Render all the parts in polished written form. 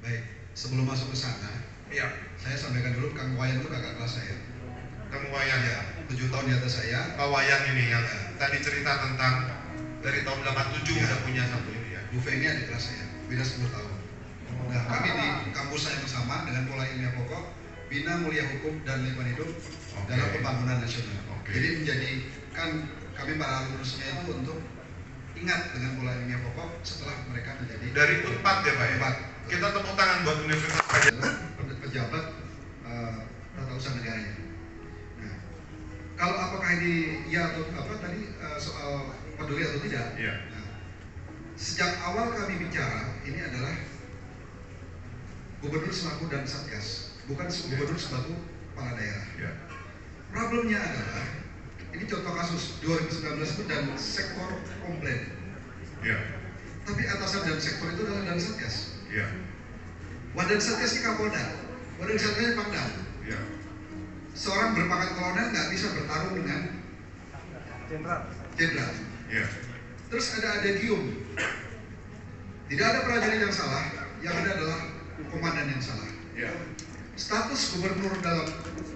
Baik, sebelum masuk ke sana, Iya. saya sampaikan dulu Kang Wayan itu kakak kelas saya. Kang Wayan ya. 7 tahun di atas saya. Pak Wayan ini yang tadi cerita tentang dari tahun 87 Ya. udah punya satu ini ya. Bu Fe ini adik kelas saya, beda 10 tahun. Nah, kami di kampus saya bersama dengan pola ilmiah pokok, Bina Mulia Hukum dan Lingkungan Hidup dalam pembangunan nasional. Jadi menjadikan kami para lulusnya itu untuk ingat dengan pola ilmiah pokok setelah mereka menjadi Dari Unpad ya Pak ya? Unpad. Kita tepuk tangan buat Universitas Pajajaran. adalah pejabat tata usaha negaranya. Nah, kalau apakah ini ya atau apa tadi soal peduli atau tidak? Iya. Nah, sejak awal kami bicara ini adalah gubernur selaku dan satgas, bukan gubernur selaku kepala daerah. Iya. Problemnya adalah ini contoh kasus 2019 itu dan sektor komplain. Iya. Tapi atasan dan sektor itu adalah dan satgas. Iya. Wadan satgas ini Kapolda, wadan satgasnya Pangdam. Iya. Seorang berpangkat kolonel nggak bisa bertarung dengan jenderal. Iya. Terus ada gium. Tidak ada prajurit yang salah, yang ada adalah komandan yang salah. Iya. Status gubernur dalam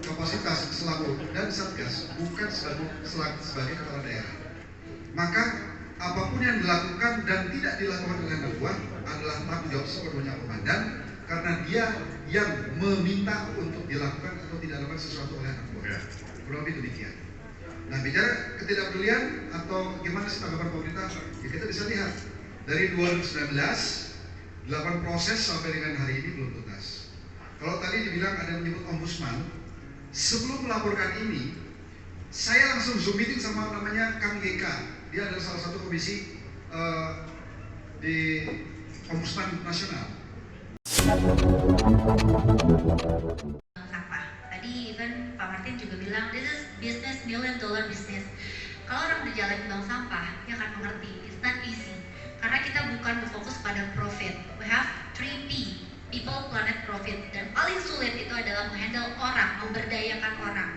kapasitas selaku dan satgas bukan sebagai kepala daerah. Maka apapun yang dilakukan dan tidak dilakukan oleh anak buah adalah tanggung jawab sepenuhnya komandan, karena dia yang meminta untuk dilakukan atau tidak dilakukan sesuatu oleh anak buah. Iya. Kurang lebih demikian. Nah, bicara ketidakpedulian atau gimana sih tanggapan pemerintah, ya kita bisa lihat dari 2019 8 proses sampai dengan hari ini belum tuntas. Kalau tadi dibilang ada yang menyebut ombudsman, sebelum melaporkan ini, saya langsung zoom meeting sama namanya Kang GK. Dia adalah salah satu komisi di Ombudsman Nasional. Sampah. Tadi even Pak Martin juga bilang this is business, $1 million business. Kalau orang udah jalan bank sampah, dia akan mengerti it's not easy. Karena kita bukan berfokus pada profit. We have 3P, people, planet, profit. Dan paling sulit itu adalah menghandle orang, memberdayakan orang.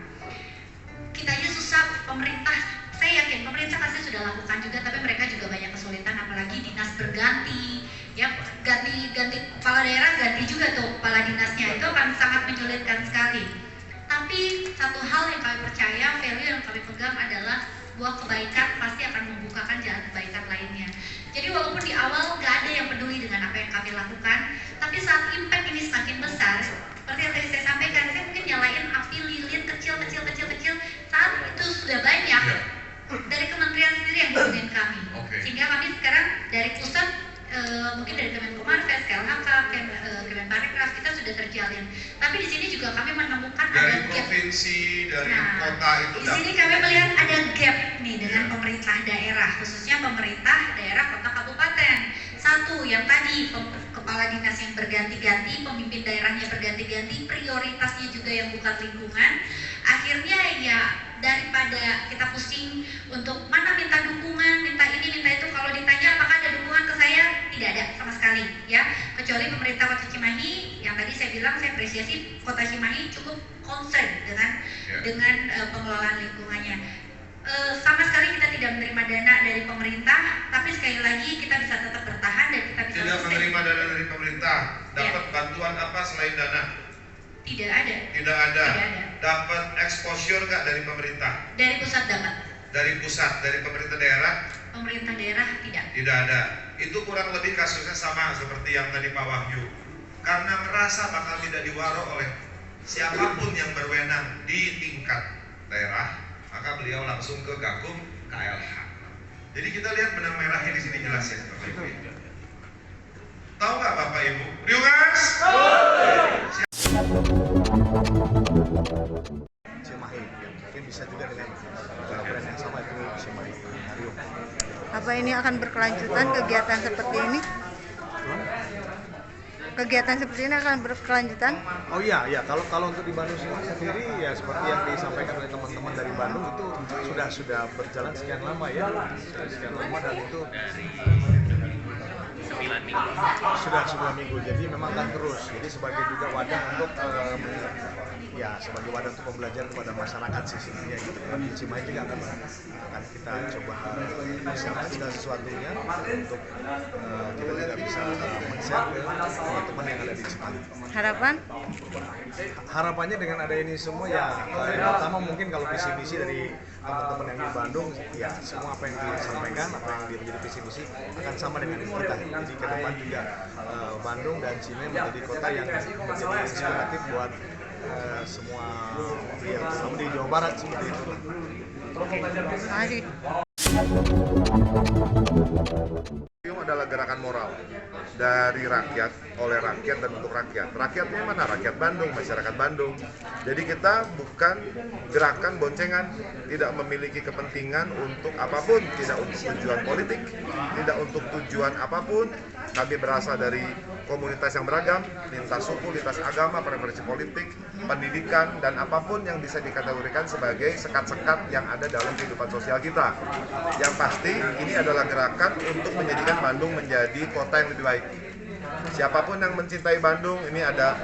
Kita aja susah, pemerintah, saya yakin pemerintah pasti sudah lakukan juga, tapi mereka juga banyak kesulitan, apalagi dinas berganti, ya ganti kepala daerah, ganti juga tuh kepala dinasnya, itu akan sangat menyulitkan sekali. Tapi satu hal yang kami percaya, value yang kami pegang adalah buah kebaikan pasti akan membukakan jalan kebaikan lainnya. Jadi walaupun di awal gak ada yang peduli dengan apa yang kami lakukan, tapi saat impact ini semakin besar, seperti yang tadi saya sampaikan, saya mungkin nyalain api lilin kecil, saat itu sudah banyak dari kementerian sendiri yang hubungin kami. Sehingga kami sekarang dari pusat, mungkin dari Kemenkomarves, KLHK, Kemenparekraf, kita sudah terjalin. Tapi di sini juga kami menemukan dari ada gap. provinsi, dari kota itu. Di sini kami melihat ada gap nih dengan pemerintah daerah, khususnya pemerintah daerah kota kabupaten. Satu, yang tadi kepala dinas yang berganti-ganti, pemimpin daerahnya berganti-ganti, prioritasnya juga yang bukan lingkungan. Akhirnya ya daripada kita pusing untuk mana minta dukungan, minta ini, minta itu, kalau ditanya apakah ada dukungan ke saya, tidak ada sama sekali ya, kecuali pemerintah Kota Cimahi yang tadi saya bilang saya apresiasi Kota Cimahi cukup concern dengan pengelolaan lingkungannya. Sama sekali kita tidak menerima dana dari pemerintah, tapi sekali lagi kita bisa tetap bertahan dan kita bisa tidak menerima dana dari pemerintah. Dapat bantuan apa selain dana? Tidak ada. Tidak ada. Dapat exposure nggak dari pemerintah? Dari pusat dapat. Dari pusat, dari pemerintah daerah? Pemerintah daerah tidak. Tidak ada. Itu kurang lebih kasusnya sama seperti yang tadi Pak Wahyu. Karena merasa bakal tidak diwaro oleh siapapun yang berwenang di tingkat daerah, maka beliau langsung ke Gakum KLH. Jadi kita lihat benang merahnya di sini jelas ya, Bapak Ibu. Tahu nggak Bapak Ibu? Riungas! Cimahi, mungkin bisa juga dengan brand yang sama itu Cimahi Hario. Apa ini akan berkelanjutan kegiatan seperti ini? Kegiatan seperti ini akan berkelanjutan? Oh iya, kalau untuk di Bandung sendiri ya seperti yang disampaikan oleh teman-teman dari Bandung itu sudah berjalan sekian lama ya, sekian lama dan itu 9 minggu. Sudah 9 minggu, jadi memang akan terus. Jadi sebagai juga wadah untuk ya sebagai wadah untuk pembelajaran kepada masyarakat sih sebenarnya gitu. Dan di Cimahi juga akan kita coba persiapkan segala sesuatunya untuk kita juga bisa men-share ke teman-teman yang ada di Cimahi. Harapan? Harapannya dengan ada ini semua ya yang pertama mungkin kalau visi-visi dari teman-teman yang di Bandung ya semua apa yang disampaikan, apa yang menjadi visi-visi akan sama dengan kita. Jadi ke depan juga Bandung dan Cimahi menjadi kota yang menjadi inspiratif buat semua yang terutama di Jawa Barat seperti itu. Adi. Marium adalah gerakan moral dari rakyat, oleh rakyat dan untuk rakyat. Rakyatnya mana? Rakyat Bandung, masyarakat Bandung. Jadi kita bukan gerakan boncengan, tidak memiliki kepentingan untuk apapun, tidak untuk tujuan politik, tidak untuk tujuan apapun. Kami berasal dari komunitas yang beragam, lintas suku, lintas agama, preferensi politik, pendidikan, dan apapun yang bisa dikategorikan sebagai sekat-sekat yang ada dalam kehidupan sosial kita. Yang pasti ini adalah gerakan untuk menjadikan Bandung menjadi kota yang lebih baik. Siapapun yang mencintai Bandung, ini ada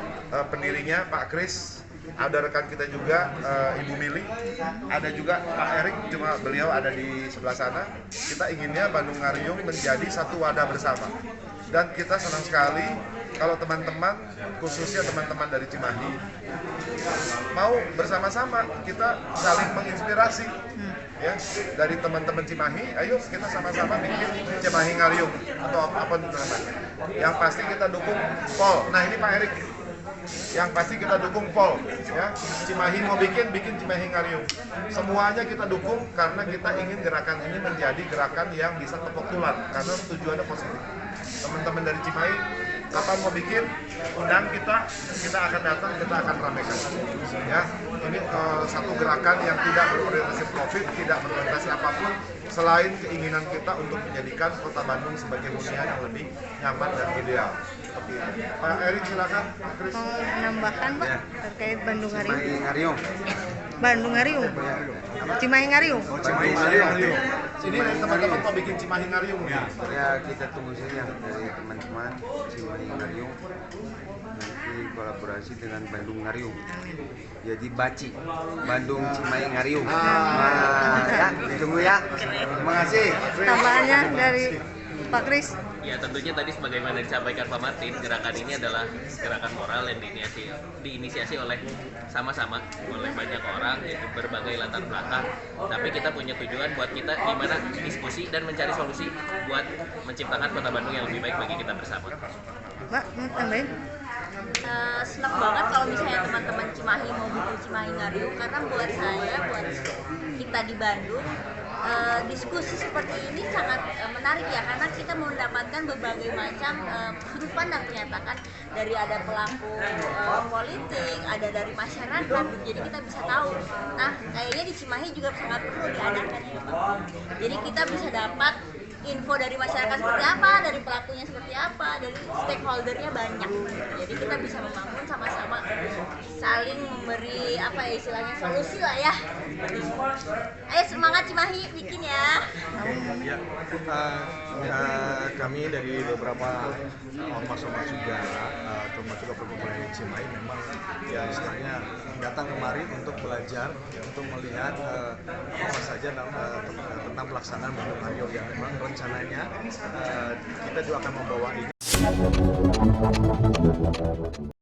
pendirinya Pak Kris, ada rekan kita juga Ibu Mili, ada juga Pak Erik, cuma beliau ada di sebelah sana. Kita inginnya Bandung Ngariung menjadi satu wadah bersama. Dan kita senang sekali kalau teman-teman, khususnya teman-teman dari Cimahi, mau bersama-sama kita saling menginspirasi. Ya, dari teman-teman Cimahi, ayo kita sama-sama bikin Cimahi Ngariung atau apa namanya. Yang pasti kita dukung Pol. Nah ini Pak Erik. Yang pasti kita dukung Pol. Ya, Cimahi mau bikin Cimahi Ngariung. Semuanya kita dukung karena kita ingin gerakan ini menjadi gerakan yang bisa tepuk tular karena tujuannya positif. Teman-teman dari Cimahi, kapan mau bikin, undang kita akan datang, kita akan ramekan. Ya, ini satu gerakan yang tidak berorientasi profit, tidak berorientasi apapun, selain keinginan kita untuk menjadikan kota Bandung sebagai hunian yang lebih nyaman dan ideal. Seperti itu. Pak Erik silakan, Pak Kris. Mau menambahkan Pak terkait Bandung Ngariung? Cimahi Ngariung. Bandung Ngariung. Cimahi Ngariung. Cimahi Ngariung. Ini teman-teman mau bikin Cimahi Ngariung ya. Ya kita tunggu saja dari teman-teman Cimahi Ngariung nanti kolaborasi dengan Bandung Ngariung. Jadi Baci Bandung Cimahi Ngariung. Ya, ditunggu ya. Terima kasih. Tambahannya dari Pak Kris. Ya tentunya tadi sebagaimana disampaikan Pak Martin, gerakan ini adalah gerakan moral yang diinisiasi oleh sama-sama oleh banyak orang, yaitu berbagai latar belakang. Tapi kita punya tujuan buat kita gimana diskusi dan mencari solusi buat menciptakan kota Bandung yang lebih baik bagi kita bersama. Mbak, mau tambahin? Senang banget kalau misalnya teman-teman Cimahi mau bikin Cimahi Ngariung, karena buat saya, buat kita di Bandung, diskusi seperti ini sangat menarik ya, karena kita mendapatkan berbagai macam sudut pandang, menyatakan dari ada pelaku politik, ada dari masyarakat, jadi kita bisa tahu. Nah, kayaknya di Cimahi juga sangat perlu diadakan ya Pak. Jadi kita bisa dapat info dari masyarakat seperti apa, dari pelakunya seperti apa, dari stakeholdernya banyak. Jadi kita bisa membangun sama-sama, saling memberi apa ya istilahnya solusi lah ya. Ayo semangat Cimahi bikin ya. Kami dari beberapa ormas-ormas juga termasuk pemuda Cimahi memang ya istilahnya datang kemari untuk belajar, untuk melihat apa saja tentang pelaksanaan Bandung Ngariung yang memang rencananya kita juga akan membawa ini.